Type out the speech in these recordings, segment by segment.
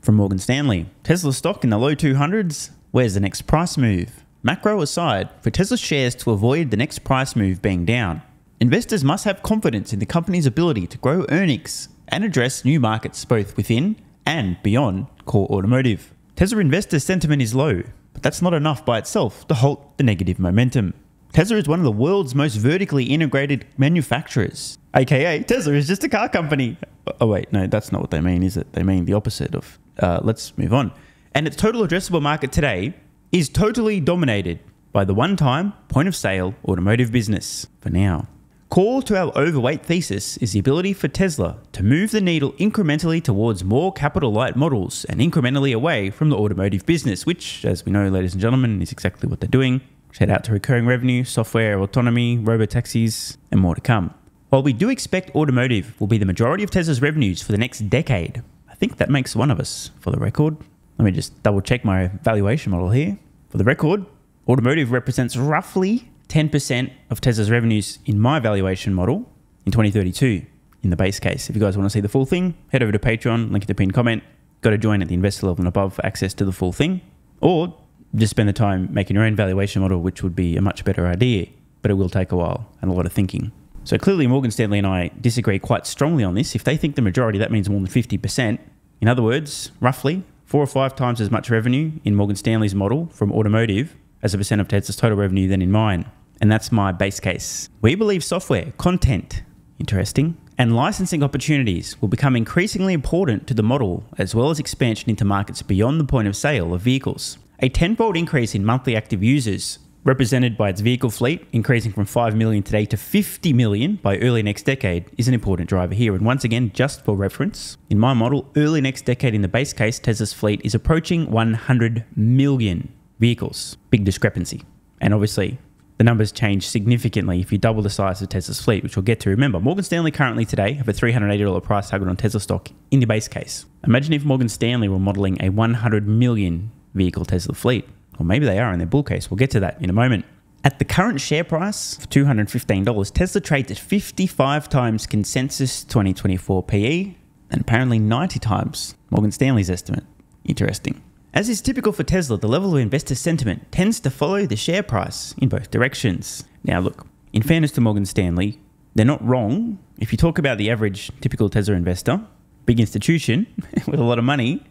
From Morgan Stanley, Tesla stock in the low 200s. Where's the next price move? Macro aside, for Tesla shares to avoid the next price move being down, investors must have confidence in the company's ability to grow earnings and address new markets both within and beyond core automotive. Tesla investor sentiment is low, but that's not enough by itself to halt the negative momentum. Tesla is one of the world's most vertically integrated manufacturers, aka Tesla is just a car company. Oh wait, no, that's not what they mean, is it? They mean the opposite of, let's move on. And its total addressable market today is totally dominated by the one-time point-of-sale automotive business for now. Core to our overweight thesis is the ability for Tesla to move the needle incrementally towards more capital-light models and incrementally away from the automotive business, which, as we know, ladies and gentlemen, is exactly what they're doing. Shout out to recurring revenue, software, autonomy, robotaxis, and more to come. While we do expect automotive will be the majority of Tesla's revenues for the next decade, I think that makes one of us, for the record. Let me just double check my valuation model here. For the record, automotive represents roughly 10% of Tesla's revenues in my valuation model in 2032 in the base case. If you guys want to see the full thing, head over to Patreon, link in the pinned comment. Got to join at the investor level and above for access to the full thing. Or just spend the time making your own valuation model, which would be a much better idea, but it will take a while and a lot of thinking. So clearly Morgan Stanley and I disagree quite strongly on this. If they think the majority, that means more than 50%. In other words, roughly 4 or 5 times as much revenue in Morgan Stanley's model from automotive as a percent of Tesla's total revenue than in mine. And that's my base case. We believe software, content, interesting, and licensing opportunities will become increasingly important to the model, as well as expansion into markets beyond the point of sale of vehicles. A 10-fold increase in monthly active users, represented by its vehicle fleet increasing from 5 million today to 50 million by early next decade, is an important driver here. And once again, just for reference, in my model, early next decade in the base case, Tesla's fleet is approaching 100 million vehicles. Big discrepancy. And obviously, the numbers change significantly if you double the size of Tesla's fleet, which we'll get to. Remember, Morgan Stanley currently today have a $380 price target on Tesla stock in the base case. Imagine if Morgan Stanley were modeling a 100 million vehicle Tesla fleet. Or maybe they are in their bull case. We'll get to that in a moment. At the current share price of $215, Tesla trades at 55 times consensus 2024 PE and apparently 90 times Morgan Stanley's estimate. Interesting. As is typical for Tesla, the level of investor sentiment tends to follow the share price in both directions. Now look, in fairness to Morgan Stanley, they're not wrong. If you talk about the average typical Tesla investor, big institution with a lot of money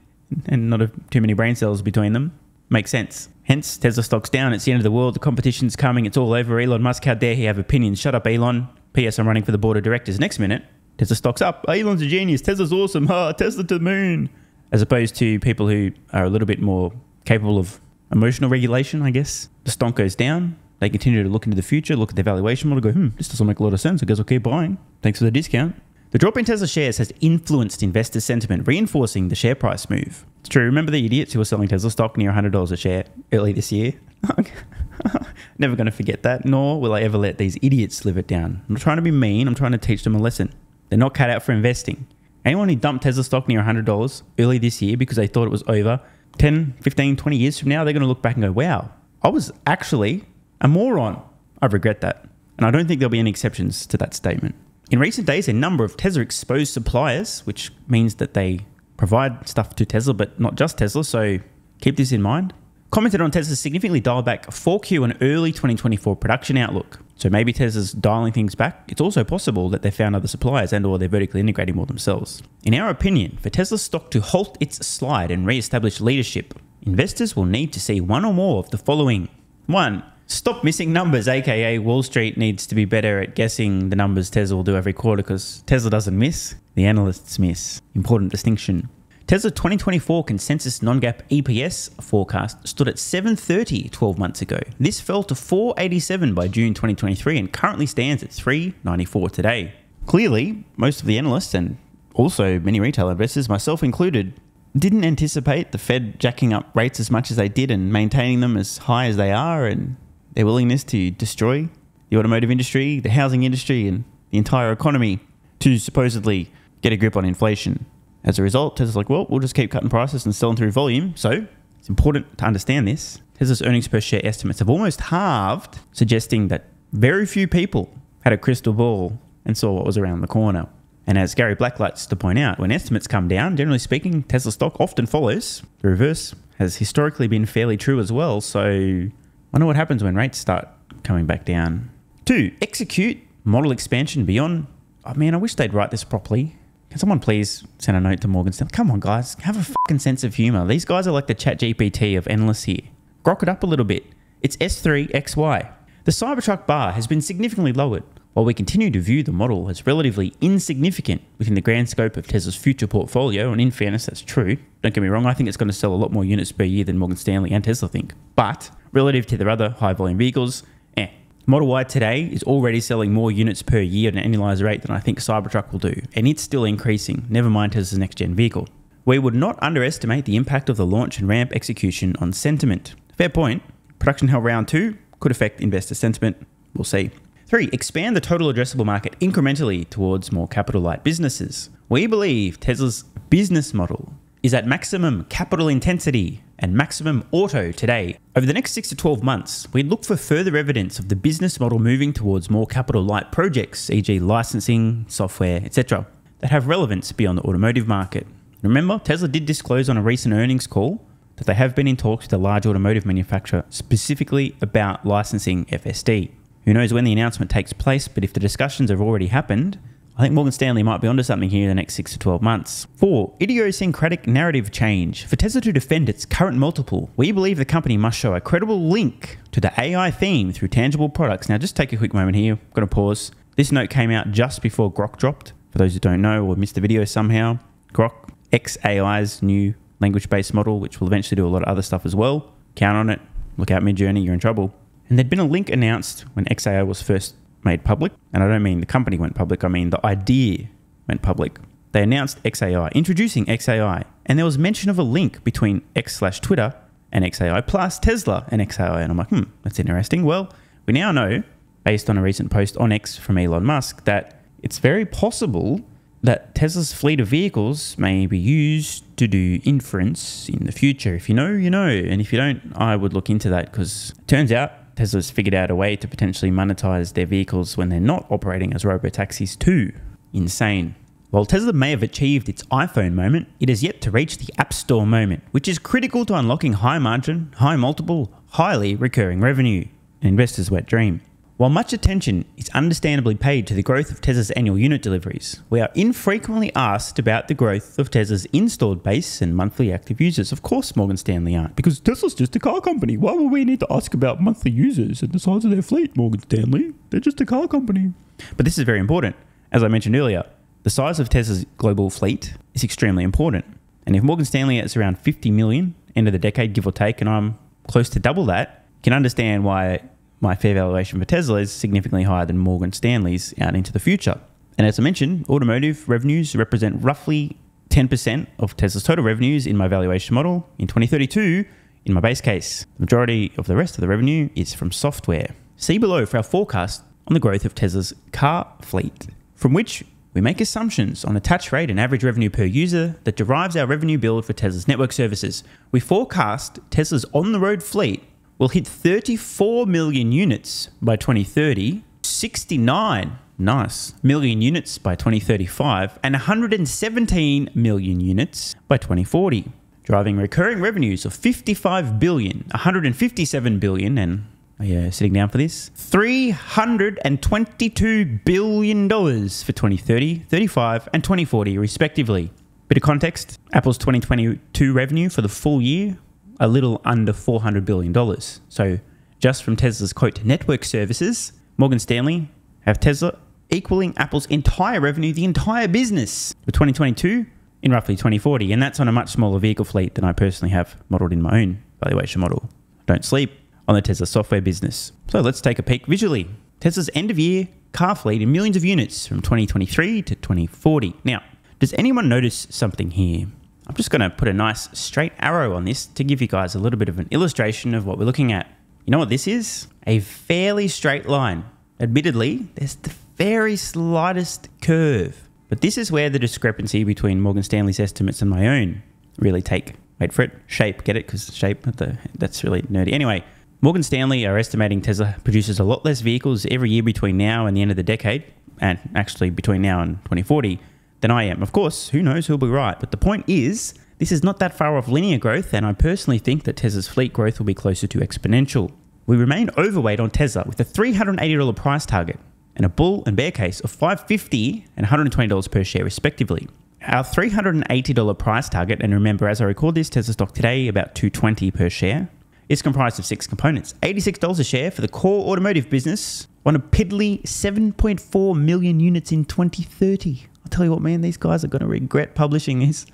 and not too many brain cells between them, makes sense. Hence, Tesla stock's down. It's the end of the world. The competition's coming. It's all over. Elon Musk, how dare he have opinions? Shut up, Elon. P.S. I'm running for the board of directors. Next minute, Tesla stock's up. Elon's a genius. Tesla's awesome. Tesla to the moon. As opposed to people who are a little bit more capable of emotional regulation, I guess. The stock goes down. They continue to look into the future, look at their valuation model, go, this doesn't make a lot of sense. I guess I'll keep buying. Thanks for the discount. The drop in Tesla shares has influenced investor sentiment, reinforcing the share price move. It's true. Remember the idiots who were selling Tesla stock near $100 a share early this year? Never going to forget that, nor will I ever let these idiots live it down. I'm not trying to be mean. I'm trying to teach them a lesson. They're not cut out for investing. Anyone who dumped Tesla stock near $100 early this year because they thought it was over, 10, 15, 20 years from now, they're going to look back and go, wow, I was actually a moron. I regret that. And I don't think there'll be any exceptions to that statement. In recent days, a number of Tesla exposed suppliers, which means that they provide stuff to Tesla, but not just Tesla, so keep this in mind, commented on Tesla's significantly dialed back 4Q and early 2024 production outlook. So maybe Tesla's dialing things back. It's also possible that they found other suppliers and or they're vertically integrating more themselves. In our opinion, for Tesla stock to halt its slide and re-establish leadership, investors will need to see one or more of the following. 1. Stop missing numbers, aka Wall Street needs to be better at guessing the numbers Tesla will do every quarter because Tesla doesn't miss, the analysts miss. Important distinction. Tesla 2024 consensus non-GAAP EPS forecast stood at $7.30 12 months ago. This fell to $4.87 by June 2023 and currently stands at $3.94 today. Clearly, most of the analysts and also many retail investors, myself included, didn't anticipate the Fed jacking up rates as much as they did and maintaining them as high as they are, and their willingness to destroy the automotive industry, the housing industry, and the entire economy to supposedly get a grip on inflation. As a result, Tesla's like, well, we'll just keep cutting prices and selling through volume. So it's important to understand this. Tesla's earnings per share estimates have almost halved, suggesting that very few people had a crystal ball and saw what was around the corner. And as Gary Black likes to point out, when estimates come down, generally speaking, Tesla stock often follows. The reverse has historically been fairly true as well. So I wonder what happens when rates start coming back down. 2, execute model expansion beyond. Oh man, I wish they'd write this properly. Can someone please send a note to Morgan Stanley? Come on, guys, have a fucking sense of humor. These guys are like the chat GPT of analysts here. Grok it up a little bit. It's S3XY. The Cybertruck bar has been significantly lowered, while we continue to view the model as relatively insignificant within the grand scope of Tesla's future portfolio, and in fairness, that's true. Don't get me wrong, I think it's going to sell a lot more units per year than Morgan Stanley and Tesla think. But relative to their other high-volume vehicles, Model Y today is already selling more units per year at an annualized rate than I think Cybertruck will do, and it's still increasing, never mind Tesla's next-gen vehicle. We would not underestimate the impact of the launch and ramp execution on sentiment. Fair point. Production hell round 2 could affect investor sentiment. We'll see. 3, expand the total addressable market incrementally towards more capital-light businesses. We believe Tesla's business model is at maximum capital intensity and maximum auto today. Over the next 6 to 12 months, we look for further evidence of the business model moving towards more capital-light projects, e.g. licensing, software, etc., that have relevance beyond the automotive market. Remember, Tesla did disclose on a recent earnings call that they have been in talks with a large automotive manufacturer specifically about licensing FSD. Who knows when the announcement takes place, but if the discussions have already happened, I think Morgan Stanley might be onto something here in the next 6 to 12 months. 4, idiosyncratic narrative change. For Tesla to defend its current multiple, we believe the company must show a credible link to the AI theme through tangible products. Now, just take a quick moment here. I'm going to pause. This note came out just before Grok dropped. For those who don't know or missed the video somehow, Grok, XAI's new language-based model, which will eventually do a lot of other stuff as well. Count on it. Look out Midjourney, you're in trouble. And there'd been a link announced when XAI was first made public, and I don't mean the company went public, I mean the idea went public. They announced XAI, introducing XAI, and there was mention of a link between X/Twitter and XAI plus Tesla and XAI, and I'm like, that's interesting. Well, we now know, based on a recent post on X from Elon Musk, that it's very possible that Tesla's fleet of vehicles may be used to do inference in the future. If you know, you know, and if you don't, I would look into that, because it turns out Tesla's figured out a way to potentially monetize their vehicles when they're not operating as robotaxis too. Insane. While Tesla may have achieved its iPhone moment, it has yet to reach the App Store moment, which is critical to unlocking high margin, high multiple, highly recurring revenue, an investor's wet dream. While much attention is understandably paid to the growth of Tesla's annual unit deliveries, we are infrequently asked about the growth of Tesla's installed base and monthly active users. Of course Morgan Stanley aren't, because Tesla's just a car company. Why would we need to ask about monthly users and the size of their fleet, Morgan Stanley? They're just a car company. But this is very important. As I mentioned earlier, the size of Tesla's global fleet is extremely important. And if Morgan Stanley is around 50 million end of the decade, give or take, and I'm close to double that, you can understand why my fair valuation for Tesla is significantly higher than Morgan Stanley's out into the future. And as I mentioned, automotive revenues represent roughly 10% of Tesla's total revenues in my valuation model. In 2032, in my base case, the majority of the rest of the revenue is from software. See below for our forecast on the growth of Tesla's car fleet, from which we make assumptions on attach rate and average revenue per user that derives our revenue build for Tesla's network services. We forecast Tesla's on-the-road fleet will hit 34 million units by 2030, 69 million units by 2035, and 117 million units by 2040, driving recurring revenues of 55 billion, 157 billion, and are you sitting down for this? $322 billion for 2030, 35, and 2040, respectively. Bit of context, Apple's 2022 revenue for the full year, a little under $400 billion. So just from Tesla's quote network services, Morgan Stanley have Tesla equaling Apple's entire revenue, the entire business for 2022 in roughly 2040. And that's on a much smaller vehicle fleet than I personally have modeled in my own valuation model. Don't sleep on the Tesla software business. So let's take a peek visually. Tesla's end of year car fleet in millions of units from 2023 to 2040. Now, does anyone notice something here? I'm just going to put a nice straight arrow on this to give you guys a little bit of an illustration of what we're looking at. You know what this is? A fairly straight line. Admittedly, there's the very slightest curve, but this is where the discrepancy between Morgan Stanley's estimates and my own really take, wait for it, shape, get it? Because shape, that's really nerdy. Anyway, Morgan Stanley are estimating Tesla produces a lot less vehicles every year between now and the end of the decade, and actually between now and 2040, than I am. Of course, who knows who'll be right. But the point is, this is not that far off linear growth, and I personally think that Tesla's fleet growth will be closer to exponential. We remain overweight on Tesla with a $380 price target and a bull and bear case of $550 and $120 per share respectively. Our $380 price target, and remember as I record this, Tesla stock today about $220 per share, is comprised of 6 components. $86 a share for the core automotive business on a piddly 7.4 million units in 2030. I'll tell you what, man, these guys are going to regret publishing this.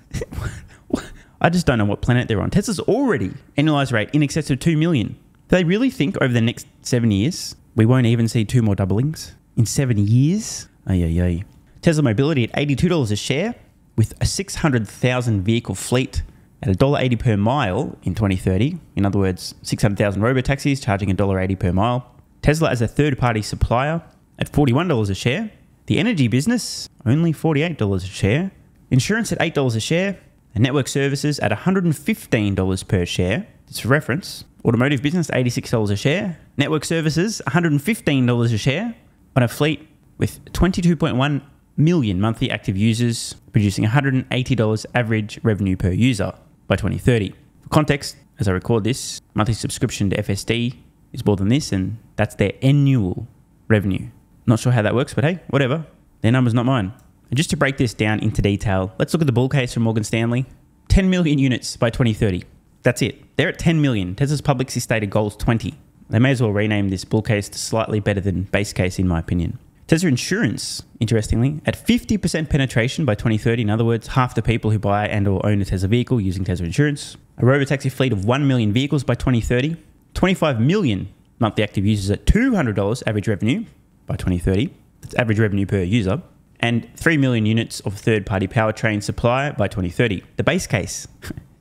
I just don't know what planet they're on. Tesla's already annualized rate in excess of 2 million. Do they really think over the next 7 years we won't even see 2 more doublings? In 7 years? Ay. Tesla Mobility at $82 a share with a 600,000 vehicle fleet at $1.80 per mile in 2030. In other words, 600,000 robo-taxis charging $1.80 per mile. Tesla as a third-party supplier at $41 a share. The energy business, only $48 a share. Insurance at $8 a share. And network services at $115 per share. Just for reference, automotive business, $86 a share. Network services, $115 a share. On a fleet with 22.1 million monthly active users, producing $180 average revenue per user by 2030. For context, as I record this, monthly subscription to FSD is more than this, and that's their annual revenue. Not sure how that works, but hey, whatever. Their number's not mine. And just to break this down into detail, let's look at the bull case from Morgan Stanley. 10 million units by 2030. That's it. They're at 10 million. Tesla's publicly stated goal is 20. They may as well rename this bull case to slightly better than base case in my opinion. Tesla Insurance, interestingly, at 50% penetration by 2030. In other words, half the people who buy and or own a Tesla vehicle using Tesla Insurance. A robotaxi fleet of 1 million vehicles by 2030. 25 million monthly active users at $200 average revenue by 2030. That's average revenue per user. And 3 million units of third-party powertrain supply by 2030. The base case,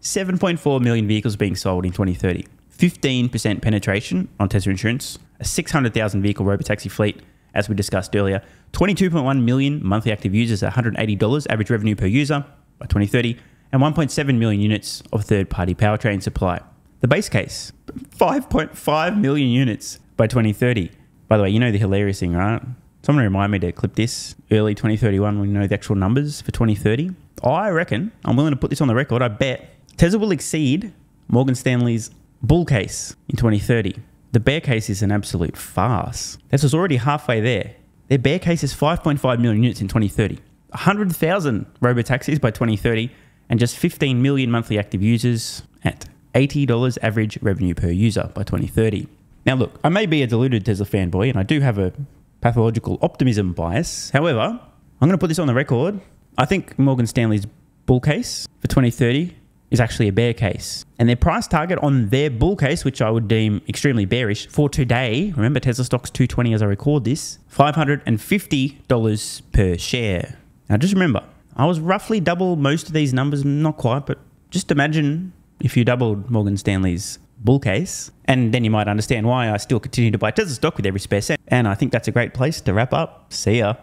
7.4 million vehicles being sold in 2030. 15% penetration on Tesla Insurance. A 600,000 vehicle robotaxi fleet, as we discussed earlier. 22.1 million monthly active users at $180 average revenue per user by 2030. And 1.7 million units of third-party powertrain supply. The base case, 5.5 million units by 2030. By the way, you know the hilarious thing, right? Someone remind me to clip this early 2031 when we know the actual numbers for 2030. I reckon, I'm willing to put this on the record, I bet Tesla will exceed Morgan Stanley's bull case in 2030. The bear case is an absolute farce. Tesla's already halfway there. Their bear case is 5.5 million units in 2030. 100,000 robotaxis by 2030 and just 15 million monthly active users at $80 average revenue per user by 2030. Now look, I may be a deluded Tesla fanboy and I do have a pathological optimism bias. However, I'm going to put this on the record. I think Morgan Stanley's bull case for 2030 is actually a bear case. And their price target on their bull case, which I would deem extremely bearish for today, remember Tesla stock's $220 as I record this, $550 per share. Now just remember, I was roughly double most of these numbers, not quite, but just imagine if you doubled Morgan Stanley's bull case, and then you might understand why I still continue to buy Tesla stock with every spare cent. And I think that's a great place to wrap up. See ya.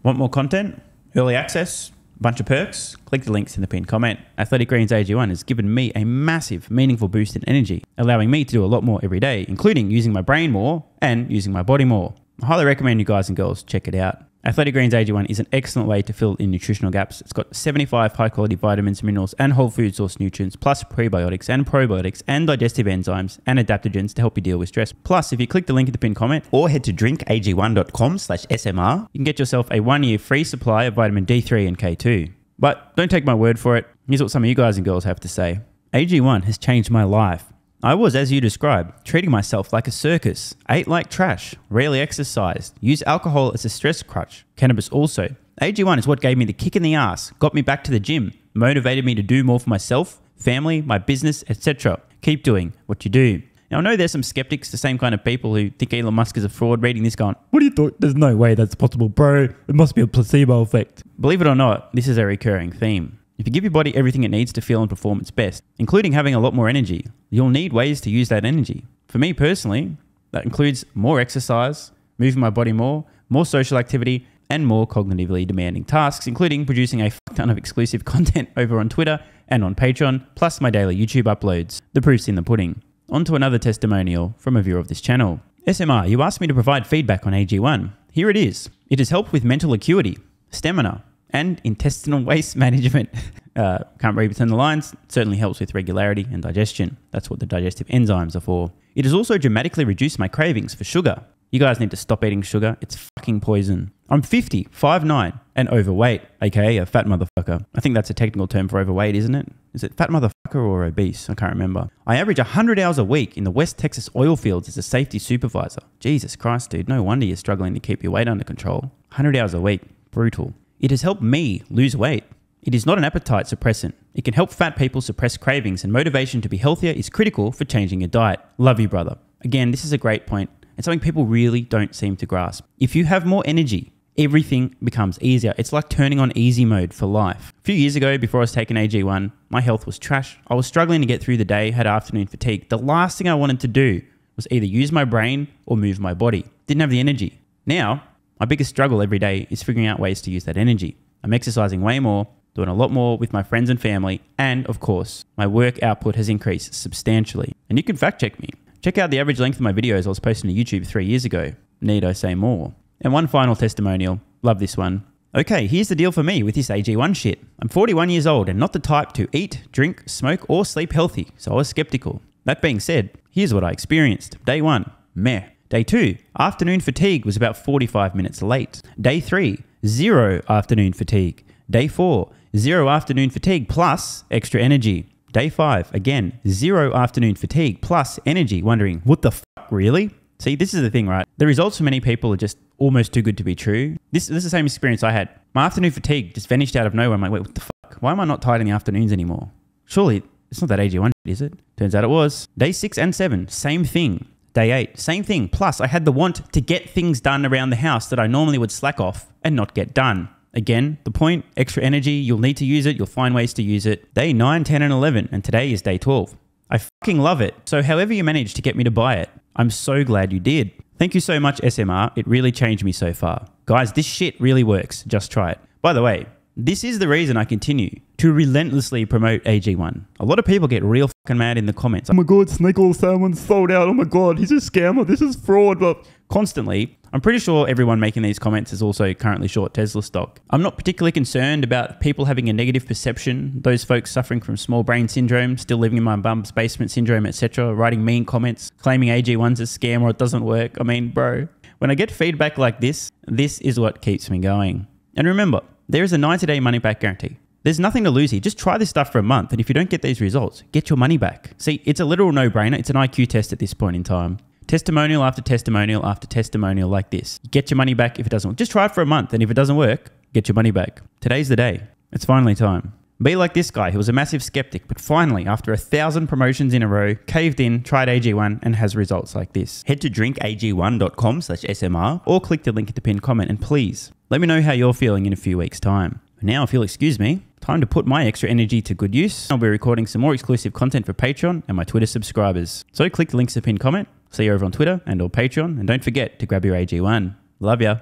Want more content? Early access? Bunch of perks? Click the links in the pinned comment. Athletic Greens AG1 has given me a massive, meaningful boost in energy, allowing me to do a lot more every day, including using my brain more and using my body more. I highly recommend you guys and girls check it out. Athletic Greens AG1 is an excellent way to fill in nutritional gaps. It's got 75 high-quality vitamins, minerals, and whole food source nutrients, plus prebiotics and probiotics and digestive enzymes and adaptogens to help you deal with stress. Plus, if you click the link in the pinned comment or head to drinkag1.com/SMR, you can get yourself a 1-year free supply of vitamin D3 and K2. But don't take my word for it. Here's what some of you guys and girls have to say. AG1 has changed my life. I was, as you described, treating myself like a circus, ate like trash, rarely exercised, used alcohol as a stress crutch, cannabis also. AG1 is what gave me the kick in the ass, got me back to the gym, motivated me to do more for myself, family, my business, etc. Keep doing what you do. Now, I know there's some skeptics, the same kind of people who think Elon Musk is a fraud, reading this going, what do you thought? There's no way that's possible, bro. It must be a placebo effect. Believe it or not, this is a recurring theme. If you give your body everything it needs to feel and perform its best, including having a lot more energy, you'll need ways to use that energy. For me personally, that includes more exercise, moving my body more social activity, and more cognitively demanding tasks, including producing a ton of exclusive content over on Twitter and on Patreon, plus my daily YouTube uploads. The proof's in the pudding. On to another testimonial from a viewer of this channel. SMR, you asked me to provide feedback on AG1. Here it is. It has helped with mental acuity, stamina, and intestinal waste management. Can't read between the lines. Certainly helps with regularity and digestion. That's what the digestive enzymes are for. It has also dramatically reduced my cravings for sugar. You guys need to stop eating sugar. It's fucking poison. I'm 50, 5'9", and overweight, aka a fat motherfucker. I think that's a technical term for overweight, isn't it? Is it fat motherfucker or obese? I can't remember. I average 100 hours a week in the West Texas oil fields as a safety supervisor. Jesus Christ, dude. No wonder you're struggling to keep your weight under control. 100 hours a week. Brutal. It has helped me lose weight. It is not an appetite suppressant. It can help fat people suppress cravings, and motivation to be healthier is critical for changing your diet. Love you, brother. Again, this is a great point. It's something people really don't seem to grasp. If you have more energy, everything becomes easier. It's like turning on easy mode for life. A few years ago, before I was taking AG1, my health was trash. I was struggling to get through the day, had afternoon fatigue. The last thing I wanted to do was either use my brain or move my body. Didn't have the energy. Now, my biggest struggle every day is figuring out ways to use that energy. I'm exercising way more, doing a lot more with my friends and family, and of course, my work output has increased substantially. And you can fact check me. Check out the average length of my videos I was posting to YouTube 3 years ago. Need I say more? And one final testimonial. Love this one. Okay, here's the deal for me with this AG1 shit. I'm 41 years old and not the type to eat, drink, smoke, or sleep healthy, so I was skeptical. That being said, here's what I experienced. Day 1, meh. Day 2, afternoon fatigue was about 45 minutes late. Day 3, 0 afternoon fatigue. Day 4, 0 afternoon fatigue plus extra energy. Day 5, again, 0 afternoon fatigue plus energy, wondering, what the fuck, really? See, this is the thing, right? The results for many people are just almost too good to be true. This is the same experience I had. My afternoon fatigue just vanished out of nowhere. I'm like, wait, what the fuck? Why am I not tired in the afternoons anymore? Surely, it's not that AG1 is it? Turns out it was. Day 6 and 7, same thing. Day 8, same thing. Plus, I had the want to get things done around the house that I normally would slack off and not get done. Again, the point, extra energy, you'll need to use it, you'll find ways to use it. Day 9, 10, and 11, and today is day 12. I fucking love it. So however you managed to get me to buy it, I'm so glad you did. Thank you so much, SMR. It really changed me so far. Guys, this shit really works. Just try it. By the way, this is the reason I continue to relentlessly promote AG1. A lot of people get real fucking mad in the comments. Oh my God, snake oil salmon's sold out. Oh my God, he's a scammer. This is fraud. But constantly, I'm pretty sure everyone making these comments is also currently short Tesla stock. I'm not particularly concerned about people having a negative perception, those folks suffering from small brain syndrome, still living in my bum's basement syndrome, etc., writing mean comments, claiming AG1's a scam or it doesn't work. I mean, bro, when I get feedback like this is what keeps me going. And remember, there is a 90-day money-back guarantee. There's nothing to lose here. Just try this stuff for a month, and if you don't get these results, get your money back. See, it's a literal no-brainer. It's an IQ test at this point in time. Testimonial after testimonial after testimonial like this. Get your money back if it doesn't work. Just try it for a month, and if it doesn't work, get your money back. Today's the day. It's finally time. Be like this guy who was a massive skeptic, but finally, after 1,000 promotions in a row, caved in, tried AG1, and has results like this. Head to drinkag1.com/SMR or click the link in the pinned comment, and please, let me know how you're feeling in a few weeks' time. Now, if you'll excuse me, time to put my extra energy to good use. I'll be recording some more exclusive content for Patreon and my Twitter subscribers. So click the links in the pinned comment. See you over on Twitter and or Patreon, and don't forget to grab your AG1. Love ya.